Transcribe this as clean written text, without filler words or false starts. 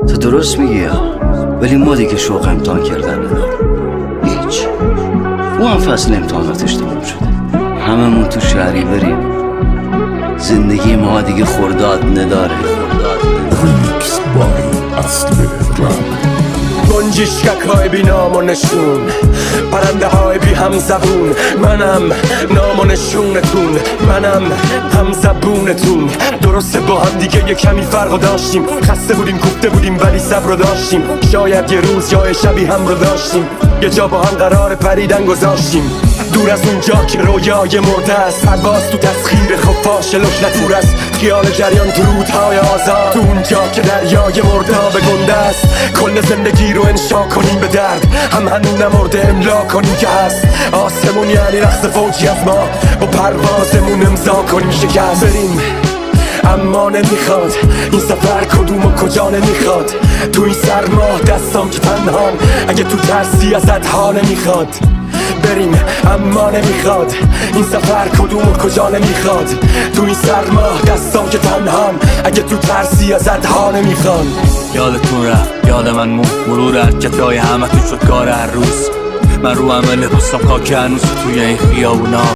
تو درست میگی ولی ما دیگه شوق امتحان کردن نداریم. هیچ. او هم فصل امتحاناتش تموم شده، هممون تو شهری بریم. زندگی ما دیگه خرداد نداره. ریکس بای اصل رپ. گنجشکک های بی نام و نشون، پرنده های بی هم زبون. منم نام و نشونتون، منم هم زبونتون. درسته با هم دیگه یه کمی فرق داشتیم، خسته بودیم گفته بودیم ولی صبر رو داشتیم. شاید یه روز جای شبی هم رو داشتیم، یه جا با هم قرار پریدن گذاشتیم. دور از اونجا که رویای مرده است، پرواز تو تسخیر خفاش لکنت. دور از خیال جریان درودهای آزاد، تو اونجا که دریای مرده به گنده است. کل زندگی رو انشا کنیم به درد، هم هنو نمرده املا کنیم که هست. آسمون یعنی رقص فوجی از ما، با پروازمون امضا کنیم شکست. بریم اما نمیخواد این سفر کدوم و کجا نمیخواد. تو این سرما دستام که تنهان، اگه تو ترسی ازت ها نمیخواد. بریم اما نمیخواد این سفر کدوم و کجا نمیخواد. تو این سرما دستام که تنهام، اگه تو ترسی ازت ها نمیخواد. یادتون رفت یاد من مرور حرکتای همه تو شد کار هر روز. من رو عمل بستم خاک هنوز توی این خیابونا.